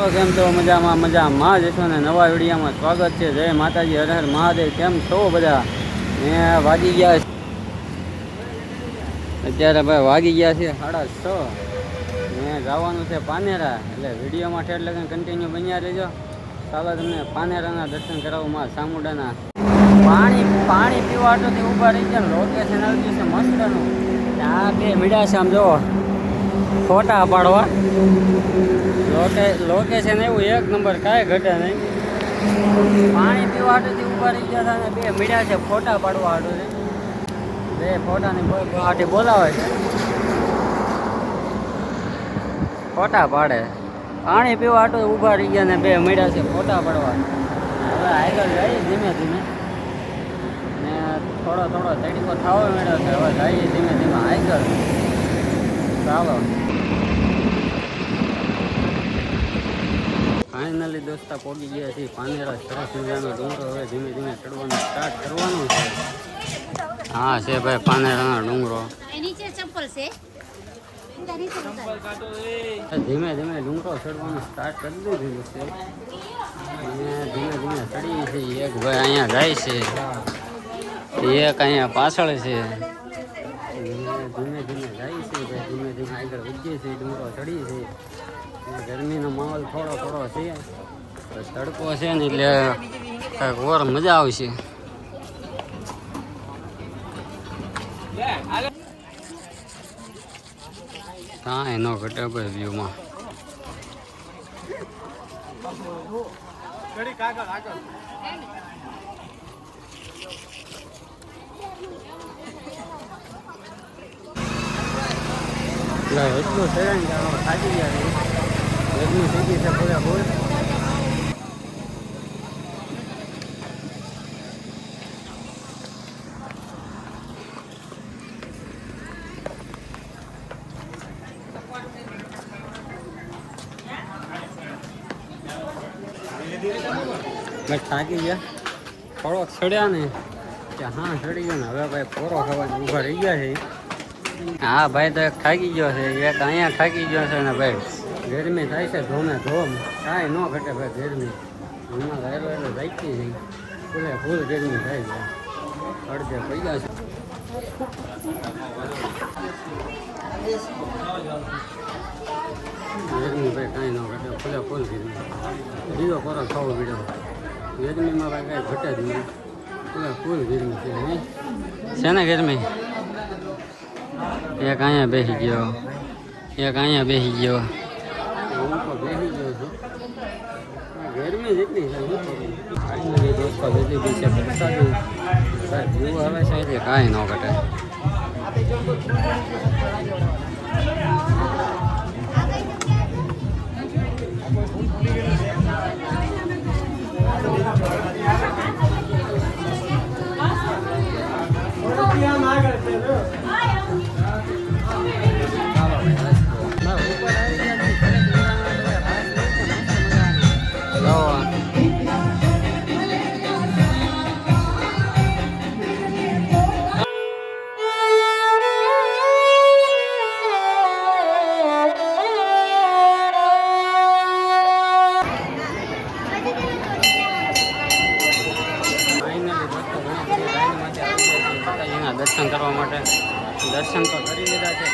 તો કેમ છો? મજામાં જશો ને નવા વિડીયોમાં સ્વાગત છે. જય માતાજી, હર હર મહાદેવ. કેમ છો બધા? ને વાગી ગયા અત્યારે ભાઈ વાગી ગયા છે 6:30 ને જવાનું છે પાનેરા. એટલે વિડીયોમાં ઠેર લગન કન્ટિન્યુ બન્યા રહેજો. ચાલો તમને પાનેરાના દર્શન કરાવું માં સામુડાના. પાણી પીવા તો ઊભા રહી ગયા. લોકેશન આવી ગયું છે મસ્તનું. આ બે મીડા છે આમ જોવો ફોટા પાડવા. લોકેશન એવું એક નંબર, કાંઈ ઘટે નહીં. પાણી પીવા હાટુથી ઊભા રહી ગયા હતા ને બે મીડા છે ફોટા પાડવા હાટુથી. બે ફોટાની હાથી બોલાવે છે, ફોટા પાડે. પાણી પીવા હાટું ઊભા રહી ગયા ને બે મીડા છે ફોટા પાડવા. હવે આગળ જઈએ ધીમે ધીમે ને થોડો તડીકો થવો મળ્યો છે. હવે જઈએ ધીમે ધીમે આગળ. ચાલો ફાઇનલી દોસ્તા પહોંચી ગયા છીએ પાનેરા. સરસ મજાનો ડુંગરો. હવે ધીમે ધીમે ચડવાનું સ્ટાર્ટ કરવાનું છે. હા છે ભાઈ પાનેરાનો ડુંગરો. ધીમે ધીમે ડુંગરો ચડવાનું સ્ટાર્ટ કરી દીધું છે. ધીમે ધીમે ચડીએ છીએ. એક ભાઈ અહીંયા જાય છે, એક અહીંયા પાછળ છે. ધીમે ધીમે જાય છે ભાઈ. ધીમે ધીમે આગળ વધીએ છીએ, ડુંગરો ચડીએ છીએ. ગરમીનો માહોલ થોડો છે, તડકો છે ને એટલે કાંઈક ઓર મજા આવશે. કાંઈ ન ઘટે ભાઈ વ્યૂમાં. એટલું છે ને થાકી ગયા. ગરમી થઈ ગઈ છે પૂરેપૂર. થાકી ગયા, થોડોક ચડ્યા ને કે હા ચડી ગયો ને. હવે ભાઈ પોરો ખાવા ઊભા રહી ગયા છે. હા ભાઈ તો એક થાકી ગયો છે, એક અહીંયા થાકી ગયો છે ને ભાઈ. ગરમી થાય છે ધોમે ધોમ, કાંઈ ન ઘટે ભાઈ ગરમી. હમણાં રહેલો એટલે જાઈતી છે, ફૂલ ગરમી થાય છે. અડધે પૈયા છે. ગરમી ભાઈ કાંઈ ન ઘટે, ફૂલ ગરમી. બીજો ખોરાક ખાવો પીડો. ગરમીમાં ભાઈ કાંઈ ઘટે જ નહીં, ફૂલ ગરમી છે. નહીં છે ને ગરમી. એક અહીંયા બેસી ગયો, એક અહીંયા બેસી ગયો. હું તો બેસી ગયો છું, ગરમી જેટલી છે. ફાઇનલી દોસ્તો બેસી ગઈ છે વરસાદી. વ્યૂ આવે છે એટલે કાંઈ ન ઘટે. દર્શન કરવા માટે દર્શન તો કરી લીધા છે.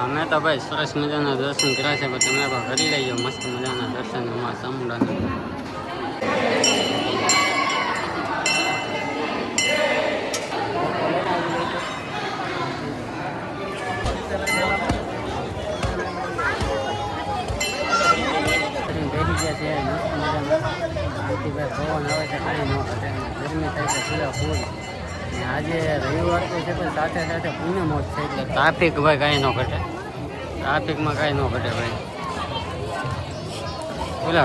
અમે તો ભાઈ સરસ મજાના દર્શન કર્યા છે, પણ તમે પણ કરી લેજો મસ્ત મજાના દર્શન માં સામુંડાના. પવન આવે છે, કાંઈ ન ઘટે. ગરમી થાય છે પૂરેપૂર. આજે રવિવાર તો છે, પણ સાથે સાથે પૂનમ મોજ છે એટલે ટ્રાફિક ભાઈ કાંઈ ન ઘટે. ટ્રાફિકમાં કાંઈ ન ઘટે ભાઈ.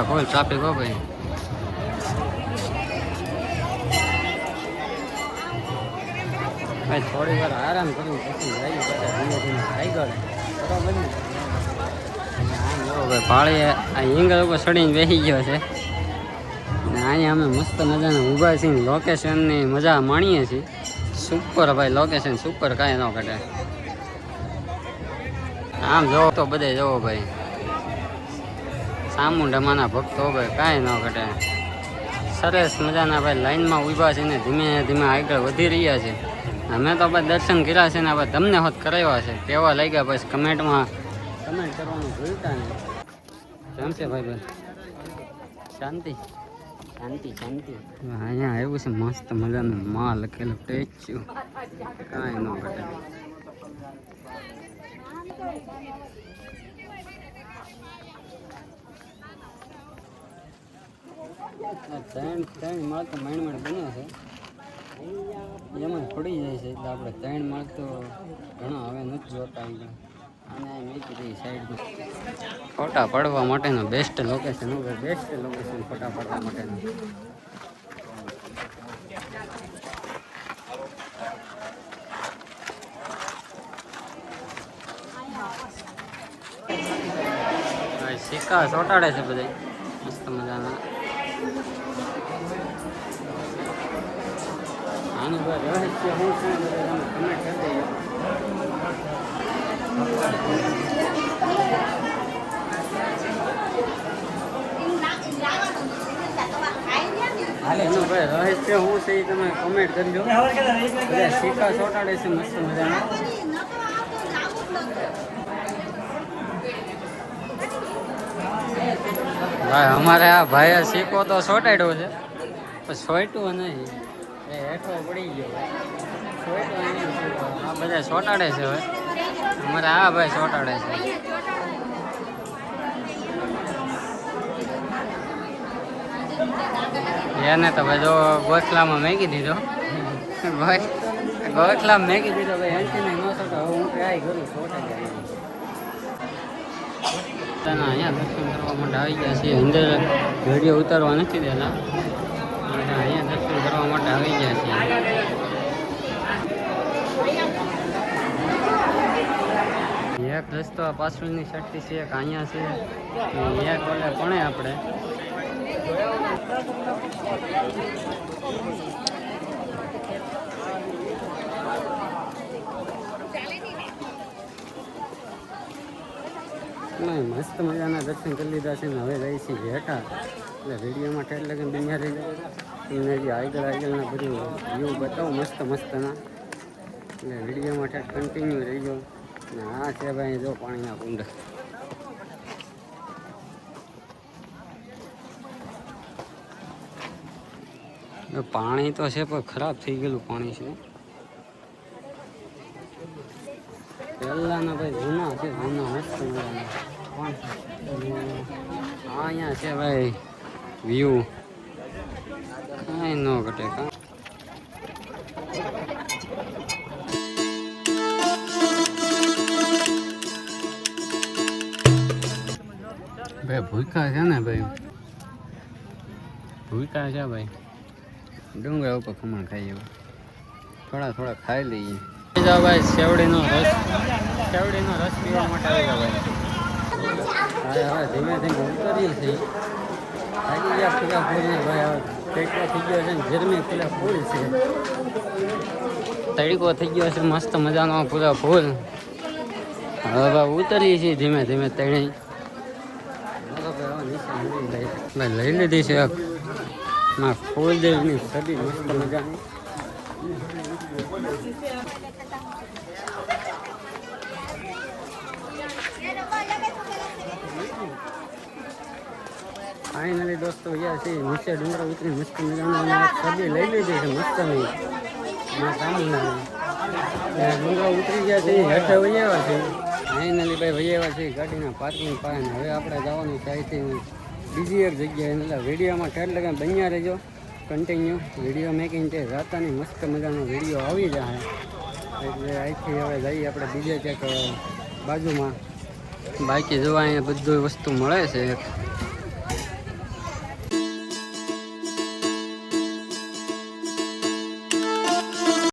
ફૂલ ટ્રાફિક હો ભાઈ. ભાઈ થોડી વાર આરામ કર્યું પછી જઈએ બધા ધીમે ધીમે આગળ બરાબર ને. આમ જો ભાઈ પાળી આ ઈંગલ ઉપર ચડીને બેસી ગયો છે ને અહીંયા અમે મસ્ત મજાના ઊભા છીએ લોકેશનની મજા માણીએ છીએ. સુપર ભાઈ લોકેશન સુપર, કાંઈ ન ઘટે. આમ જોવો તો બધે જોવો ભાઈ ચામુંડામાના ભક્તો ભાઈ કાંઈ ન ઘટે. સરસ મજાના ભાઈ લાઈનમાં ઊભા છે ને ધીમે ધીમે આગળ વધી રહ્યા છે. અમે તો ભાઈ દર્શન કર્યા છે ને ભાઈ તમને હોત કરાવ્યા છે. કેવા લાગ્યા બસ કમેન્ટ કરવાનું ભૂલતા નહીં. કેમ છે ભાઈ ભાઈ? શાંતિ શાંતિ શાંતિ. અહીંયા આવ્યું છે મસ્ત મજાનું માં લખેલું સ્ટેચ્યુ, કાંઈ ન ઘટે. ત્રણ માળ તો માંડ બન્યા છે, એમાં પડી જાય છે એટલે આપણે 3 માળ તો ઘણા હવે નથી જોતા. અને મૂકી દઈએ સાઈડમાં. ફોટા પડવા માટેનું બેસ્ટ લોકેશન ફોટા પડવા માટેનું. સિક્કા ચોટાડે છે બધા મસ્ત મજાના. આનું ભાઈ રહસ્ય શું છે કમેન્ટ કરી દઈએ. એનું ભાઈ રહસ્ય શું છે એ તમે કમેન્ટ કરજો. બધા સિક્કા ચોટાડે છે મસ્ત મજાના. ભાઈ અમારે આ ભાઈએ સિક્કો તો ચોટાડ્યો છે પણ છોટ્યું નહીં, એ હેઠો પડી ગયો. આ બધા ચોટાડે છે હવે. અમારે આ ભાઈ ચોટાડે છે. એને તો ભાઈ જો ગોખલામાં મેકી દીધો. ગોખલામાં મેકી દીધો ભાઈ. એન્ટીને ન ચોટો. હું ટ્રાય કરું ચોટાડી. અહીંયા દર્શન કરવા માટે આવી ગયા છીએ. અંદર વિડીયો ઉતારવા નથી દેતા. અહીંયા દર્શન કરવા માટે આવી ગયા છીએ. એક રસ્તો પાછળની શક્તિ છે, એક અહીંયા છે, એક ઓલે પણ આપણે મસ્ત મજાના દર્શન કરી લીધા છે ને હવે જઈએ છીએ હેઠા. એટલે વિડીયોમાં ઠેર લગીને બન્યા રહી જાય. તમને જે આગળના બધું વ્યૂ બતાવું મસ્તના. એટલે વિડીયોમાં ઠેર કન્ટિન્યુ રહી ગયો. ને આ છે ભાઈ જો પાણીના કુંડ. પાણી તો છે પણ ખરાબ થઈ ગયેલું પાણી છે. પહેલાના ભાઈ જૂના છે, મસ્ત અહીંયા છે ભાઈ વ્યૂ કાંઈ ન ઘટે. ભાઈ ભૂખા છે ને ભાઈ, ભૂખા છે ભાઈ. ડુંગરા ઉપર ખમણ ખાઈએ, થોડા ખાઈ લઈએ. ભાઈ સેવડીનો રસ પીવા માટે આવી ગયા ભાઈ. હવે ધીમે ધીમે ઉતરીએ છીએ. થાકી ગયા પૂરા ફૂલ ને ભાઈ. હવે ટેકો થઈ ગયો છે ને ગરમી પૂરા ફૂલ છે. તડકો થઈ ગયો છે મસ્ત મજાનો પૂરા ફૂલ. હવે ઉતરીએ છીએ ધીમે ધીમે તણી. ભાઈ લઈ લીધી છે ફૂલદેવની સદી મસ્ત મજાની. ફાઇનલી દોસ્તો અહીંયા છે નીચે ડુંગર ઉતરી મસ્ત મજાનો સદી લઈ લીધી છે મસ્ત નહીં. ડુંગર ઉતરી ગયા છે હેઠે વૈયાવા છે. ફાઇનલી ભાઈ વૈયાવા છે ગાડીના પાર્કિંગ પાસે. હવે આપણે જવાનું છે અહીંથી બીજી એક જગ્યાએ. એટલે વિડીયોમાં ઠેર લગા બન્યા રહેજો કન્ટિન્યુ. વિડીયો મેકિંગ છે રાતાની મસ્ત મજાનો વિડીયો આવી જાય. એટલે અહીંથી હવે જઈએ આપણે બીજે ક્યાંક બાજુમાં. બાકી જોવા અહીંયા બધું વસ્તુ મળે છે.